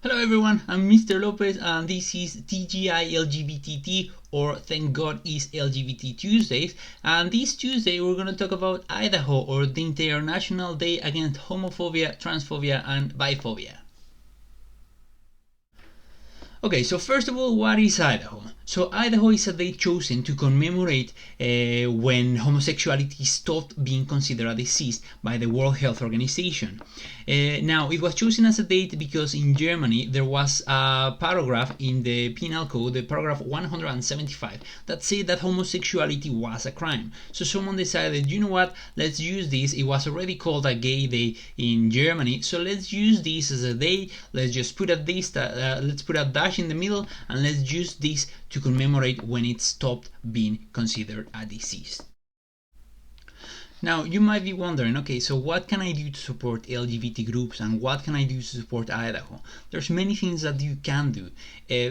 Hello everyone, I'm Mr. Lopez and this is TGI LGBT or Thank God is LGBT Tuesdays, and this Tuesday we're going to talk about Idaho, or the International Day Against Homophobia, Transphobia and Biphobia. Okay, so first of all, what is Idaho? So Idaho is a day chosen to commemorate when homosexuality stopped being considered a disease by the World Health Organization. Now, it was chosen as a date because in Germany there was a paragraph in the penal code, the paragraph 175, that said that homosexuality was a crime. So someone decided, you know what, let's use this. It was already called a gay day in Germany, so let's use this as a day. Let's just put let's put a dash in the middle, and let's use this to commemorate when it stopped being considered a disease. Now, you might be wondering, okay, so what can I do to support LGBT groups and what can I do to support Idaho? There's many things that you can do.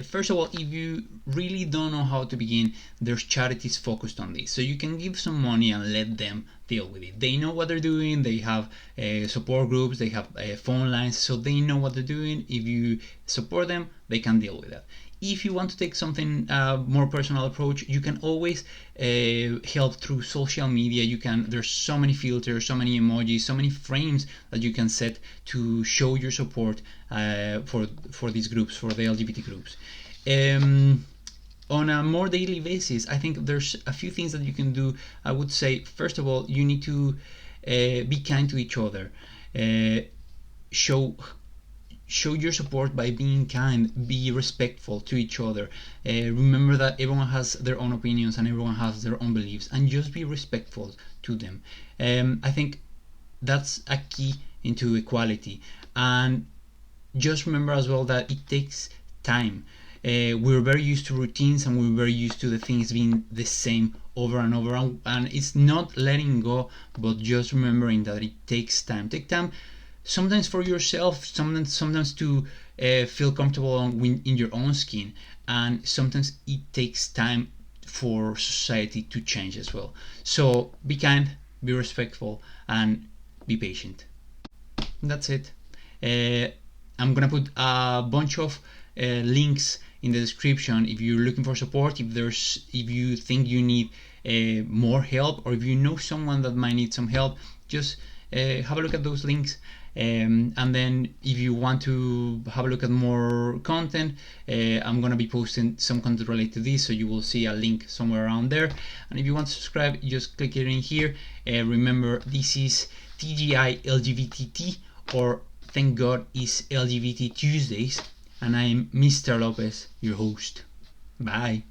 First of all, if you really don't know how to begin, there's charities focused on this. So you can give some money and let them deal with it. They know what they're doing, they have support groups, they have phone lines, so they know what they're doing. If you support them, they can deal with that. If you want to take something more personal approach, you can always help through social media. There's so many filters, so many emojis, so many frames that you can set to show your support for these groups, for the LGBT groups. On a more daily basis, I think there's a few things that you can do. I would say, first of all, you need to be kind to each other. Show your support by being kind, be respectful to each other. Remember that everyone has their own opinions and everyone has their own beliefs, and just be respectful to them. I think that's a key into equality. And just remember as well that it takes time. We're very used to routines and we're very used to the things being the same over and over, and it's not letting go, but just remembering that it takes time. Take time sometimes for yourself, sometimes to feel comfortable in your own skin, and sometimes it takes time for society to change as well. So be kind, be respectful, and be patient. That's it. I'm gonna put a bunch of links in the description if you're looking for support, if you think you need more help, or if you know someone that might need some help. Just have a look at those links. And then if you want to have a look at more content, I'm gonna be posting some content related to this, so you will see a link somewhere around there. And if you want to subscribe, just click it in here. Remember, this is TGI LGBT, or Thank God is LGBT Tuesdays, and I'm Mr. Lopez, your host. Bye.